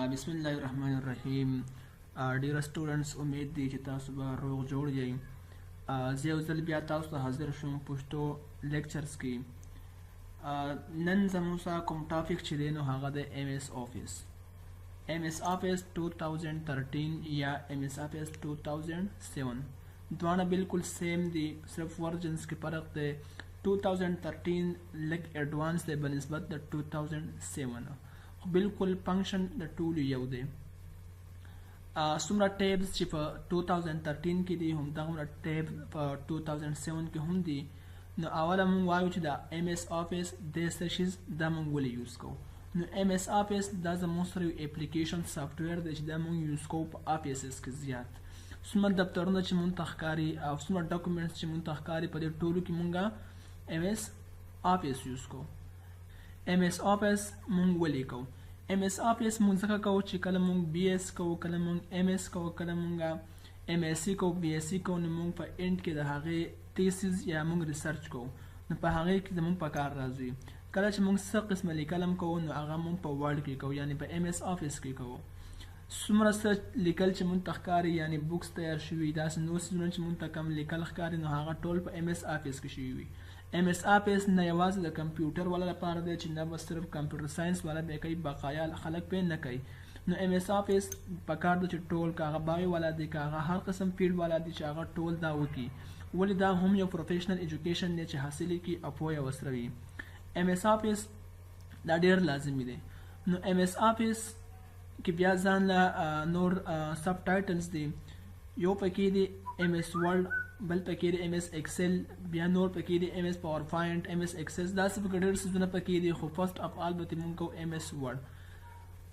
بسم الله الرحمن الرحیم. ډیر سټوډنټس امید دي چې تاسو به روغ جوړ یئ. زه یو ځل بیا تاسو ته حاضر شوم پښتو لیکچرز کې. نن زموږ سره کوم ټاپک چې دی نو هغه د ایم ایس آفیس 2013 یا ایم ایس آفیس 2007 دواړه بالکل سیم دي، صرف ورژنز کې فرق دی. 2013 لږ ایڈوانس دی بنسبت د 2007 خو بالکل فنکشن د ټولو یو دی. څومره ټیبز چې په 2013 کې دي همدغومره ټیب په 2007 کې هم دي. نو اوله مونږ وایو چې د ایم ایس آفیس د څه شیز دا مونږ ولې یوز کوو. نو ایم ایس آفیس دا زموږ سره یو اپلیکیشن سافټویر دی چې دا مونږ یوز کوو په آفیسز کې زیات. څومره دفترونه چې مونږ ته ښکاري او څومره ډاکومنټس چې مونږ ته ښکاري په دې ټولو کې مونږ ایم ایس آفیس یوز کوو. ایم ایس آفیس مونږ ولې کوو؟ ایم ایس آفیس مونږ ځکه کوو چې کله مونږ بی ایس کوو، کله مونږ ایم ایس کوو، کله مونږ ایم ایس سی کوو، بی ایس سی کوو، نو مونږ په اینډ کې د هغې تیسیز یا مونږ ریسرچ کوو. نو په هغې کې زمونږ په کار راځي. کله چې مونږ څه قسمه لیکل هم کوو نو هغه مونږ په ورډ کې کوو، یعنې په ایم ایس آفیس کې کوو. څومره څه لیکل چې مونږ ته ښکاري، یعنې بکس تیار شوي، داسې نور څیزونه چې مونږ ته کم لیکل ښکاري نو هغه ټول په ایم ایس آفیس کې شوي وي. ایم ایس آفیس نه یوازې د کمپیوټر والا لپاره دی چې نه به صرف کمپیوټر ساینس والا به کوي، بقایا خلک پې نه کوي. نو ایم ایس آفیس پکار دی چې ټول که هغه بایو والا دی، که هغه هر قسم فیلډ والا دی چې هغه ټول دا وکړي. ولې دا هم یو پروفیشنل ایجوکیشن دی چې حاصل کړي او پوهه ورسره وي. ایم ایس آفیس دا ډېر لازمي دی. نو ایم ایس آفیس کې بیا ځان له نور سب ټایټلز دی. یو پکې دی ایم ایس ورډ، بل پکې دی ایم ایس ایکسل، بیا نور پکې دی ایم ایس پاور پوینټ، ایم ایس ایکسس، داسې پکې ډېر څیزونه پکې دي. خو فرسټ اف آل به مونږ کوو ایم ایس ورډ.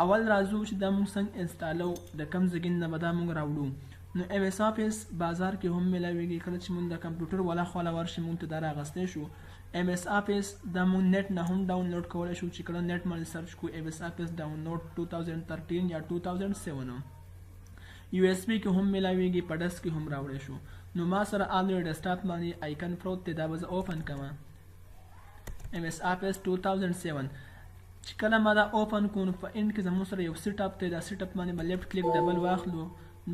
اول راځو چې دا مونږ څنګه انسټالو، د کوم ځای نه به دا مونږ راوړو. نو ایم ایس آفیس بازار کې هم میلاویږي. کله چې مونږ د کمپیوټر والا خواله ورشي مونږ ته دا راغستی شو. ایم ایس آفیس دا مونږ نیټ نه هم ډاونلوډ کولی شو. چې کله نیټ باندې سرچ کړو ایم ایس آفیس ډاونلوډ 2013 یا 2007 یو ایس بي کې هم میلاویږي، په ډسک کې هم راوړی شو. نو ما سره آلریډي ډیسکټاپ باندې آیکن پروت دی، دا به زه اوپن کړم ایم ایس آفیس 2007. چې کله ما دا اوپن کړو نو په اینډ کې زموږ سره یو سیټ اپ دی. دا سیټ اپ باندې به لیفټ کلیک ډبل واخلو،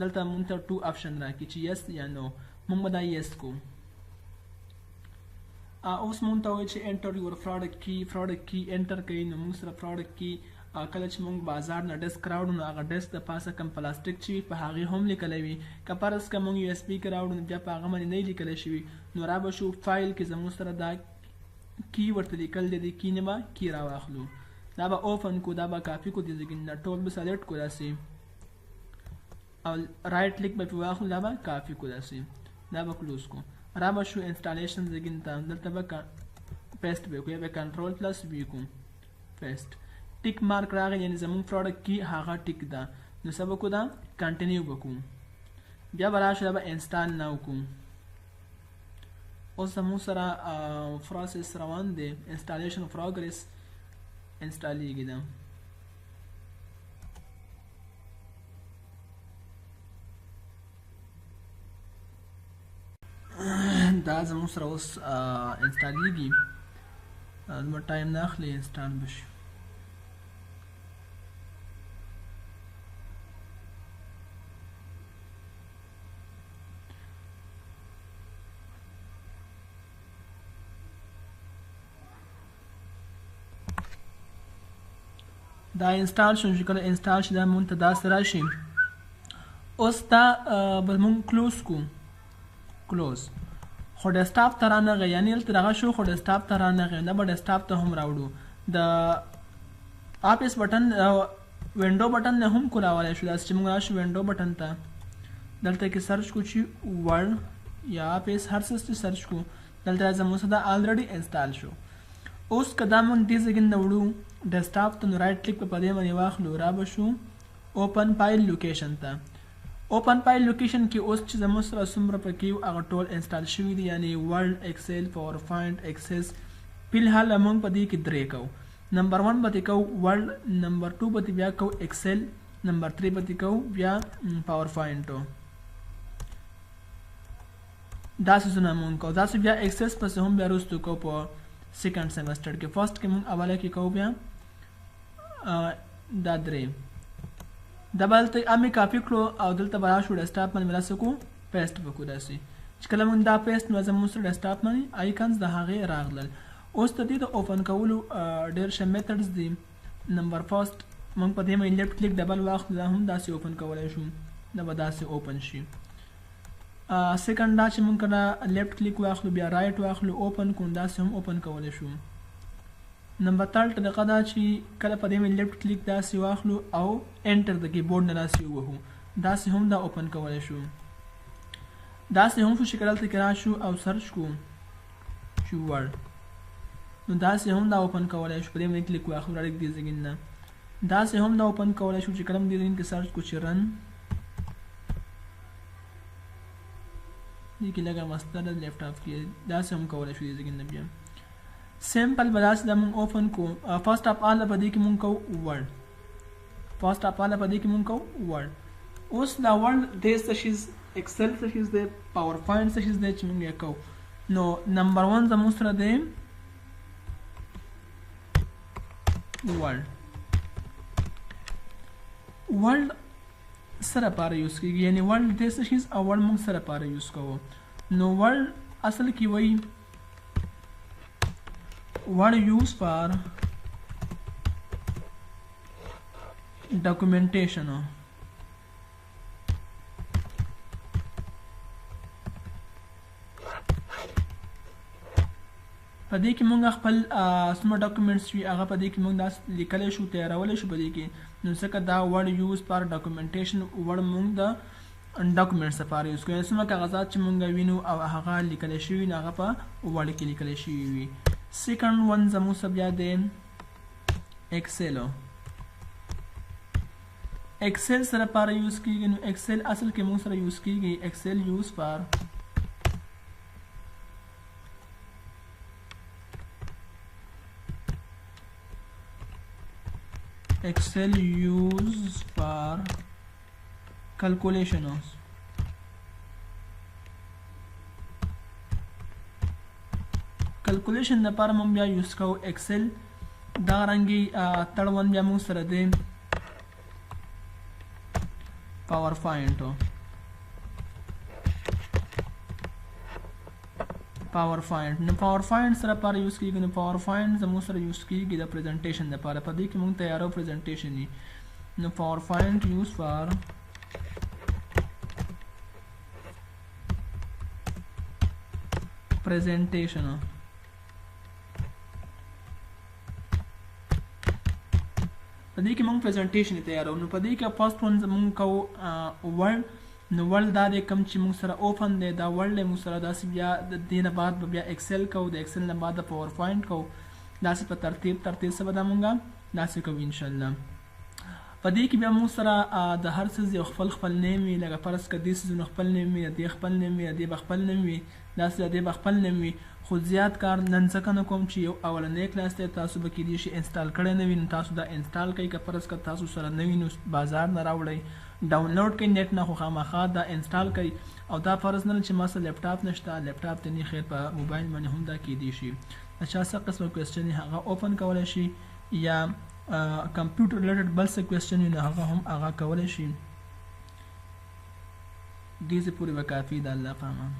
دلته مونږ ته 2 آپشن راکړي چې یس یا نو. مونږ به دا یس کوو. اوس مونږ ته وایي چې انټر یور پروډکټ کی انټر کوي. نو مونږ سره پروډکټ کی کله چې مونږ بازار نه ډسک راوړو نو هغه ډسک د پاسه کم پلاستیک چې وي په هغې هم لیکلی وي. که فرض که مونږ یو ایس بي کې راوړو نو بیا په هغه باندې نه وي لیکلی شوي. نو را به شو فایل کې زموږ سره دا کی ورته لیکل دی، د کی نه به کی راواخلو، دا به اوپن کو، دا به کاپي کو، دې ځای نه ټول به سلیکټ کو داسې، او رایټ کلیک به پرې واخلو، دا به کاپي کو داسې، دا به کلوز کو. را به شو انسټالیشن ځای ته، دلته به پیسټ به کو یا به کنټرول پلس وي کو پیسټ. ټیک مارک راغی، یعنې زموږ پروډکټ کی هغه ټیک ده. نو څه به کوو، دا کنټینیو به کوو. بیا به راشو دا به انسټال نه وکړو. اوس زموږ سره پروسس روان دی، انسټالیشن پروګرس انسټالیږي ده. دا زموږ سره اوس انسټالیږي، زموږ ټایم نه اخلي، انسټال به شي. دا انسټال شو. چې کله انسټال شي دا مونږ ته داسې راشي. اوس دا به مونږ کلوز کو، کلوز. خو ډیسکټاپ ته رانغی، یعنې هلته دغه شو خو ډیسکټاپ ته رانغی، نه به ډیسکټاپ ته هم راوړو. د آفیس بټن وینډو بټن نه هم کولاولی شو. داسې چې مونږ راشو وینډو بټن ته، دلته کې سرچ کو چې ورډ یا آفیس هر څه چې سرچ کو، دلته زموږ سره دا آلریډي انسټال شو. اوس که دا مونږ دې ځای نه وړو ډیسکټاپ ته، نو رایټ کلیک په دې باندې واخلو، را به شو اوپن فایل لوکیشن ته. اوپن فایل لوکیشن کې اوس چې زموږ سره څومره پکې هغه ټول انسټال شوي دي، یعنې ورډ، ایکسل، پاور پوینټ، ایکسس. فلحال موږ په دې کې 3 کوو. نمبر 1 به دې کوو ورډ، نمبر 2 به دې بیا کوو ایکسل، نمبر 3 به دې کوو بیا پاور پوینټو. داسې څه مونږ کوو. داسې بیا ایکسس پسې هم بیا وروستو کوو په سیکنډ سیمسټر کې. فرسټ کې مونږ اوله کې کوو بیا دا 3 دا بلته امې کاپي کړو او دلته به راشو ډیسکټاپ باندې به داسې کو پیسټ به کړو داسې چې کله موږ دا پیسټ نو زموږ سره ډیسکټاپ باندې آیکنز د هغې راغلل. اوس د دې د اوپن کولو ډېر ښه میتډز دي. نمبر فرست موږ په دې باندې لیفټ کلیک ډبل واخلو دا هم داسې اوپن کولی شو دا به داسې اوپن شي. سیکنډ دا چې موږ کله لیفټ کلیک واخلو بیا رایټ واخلو اوپن کړو داسې هم اوپن کولی شو. نمبر تھرډ طریقه دا چې کله په دې باندې لیفټ کلیک داسې واخلو او انټر د کیبورډ نه داسې ووهو داسې هم دا اوپن کولی شو. داسې هم شو چې کله دلته کې راشو او سرچ کړو چې ورډ نو داسې هم دا اوپن کولی شو. په دې باندې کلیک واخلو راډیک دې ځای نه داسې هم دا اوپن کولی شو چې کله هم دې ځای کې سرچ کړو چې رن دې کې لږه مسته ده لیپټاپ کې داسې هم کولی شو دې ځای نه بیا سمپل به داسې دا مونږ اوپن کړو. فرسټ اف آل په دې کې مونږ کوو ورډ فرسټ اف آل په دې کې مونږ کوو ورډ. اوس دا ورډ دې څه شیز ایکسل څه شیز دی پاور پوینټ څه شیز دی چې مونږ یې کوو. نو نمبر 1 زموږ سره دی ورډ سره لپاره یوز کېږي یعنی ورډ دې څه شیز او ورډ مونږ سره لپاره یوز کوو. نو ورډ اصل کې وایي word used for documentation. په دې کې موږ خپل څومره ډاکومنټس وي هغه په دې کې موږ دا لیکلی شو تیارولی شو په دې کې. نو ځکه دا ورډ یوز فار ډاکومنټیشن ورډ موږ د ډاکومنټس لپاره یوز کوو یعنې څومره کاغذات چې موږ وینو او هغه لیکلی شوي نو هغه په ورډ کې لیکلی شوي وي. سیکنډ ون زموږ سره بیا دی ایکسل. ایکسل سره لپاره یوز کېږي. نو ایکسل اصل کې موږ سره یوز کېږي ایکسل یوز فار Excel used for calculations. calculation لپاره موږ بیا یوز کوو ایکسل. دا رنګي تړ ون بیا موږ سره دی پاور پوینټ. پاور پوینټ نو پاور پوینټ سره لپاره یوز کېږي. نو پاور پوینټ زموږ سره یوز کېږي د پریزنټیشن لپاره په دې کې موږ تیارو پریزنټیشن وي. نو پاور پوینټ یوز فار پریزنټیشن. په دې کې موږ پریزنټیشن تیارو. نو په دې کې فرست ون موږ کوو ورډ. نو ورډ دا دی کوم چې موږ سره اوپن دی دا ورډ دی موږ سره داسې بیا د دې نه بعد به بیا ایکسل کوو د ایکسل نه بعد د پاور پوینټ کوو داسې په ترتیب سره به دا موږ داسې کوو انشاءالله. په دې کې بیا موږ سره د هر څیز یو خپل نیم وي لکه فرض که دې څیزونو خپل نیم وي د دې خپل نیم وي د دې به خپل نیم وي داسې د دې به خپل نیم وي. خو زیات کار نن ځکه نه کوم چې یو اولنی کلاس دی تاسو به کیدای شي انسټال کړی نه وي نو تاسو دا انسټال کوئ که فرض که تاسو سره نه وي نو بازار نه راوړئ ډاونلوډ کوئ نیټ نه خو خامخا دا انسټال کوئ او دا فرض نه چې ما سره لیپټاپ نشته لیپټاپ ته نه خیر په موبایل باندې هم دا کیدای شي. د چا څه قسمه کوېسچن یې هغه اوپن کولی شي یا کمپیوټر ریلیټډ بل څه کوېسچن وي نو هغه هم هغه کولی شي. دې ځای پورې به کافي د الله په امان.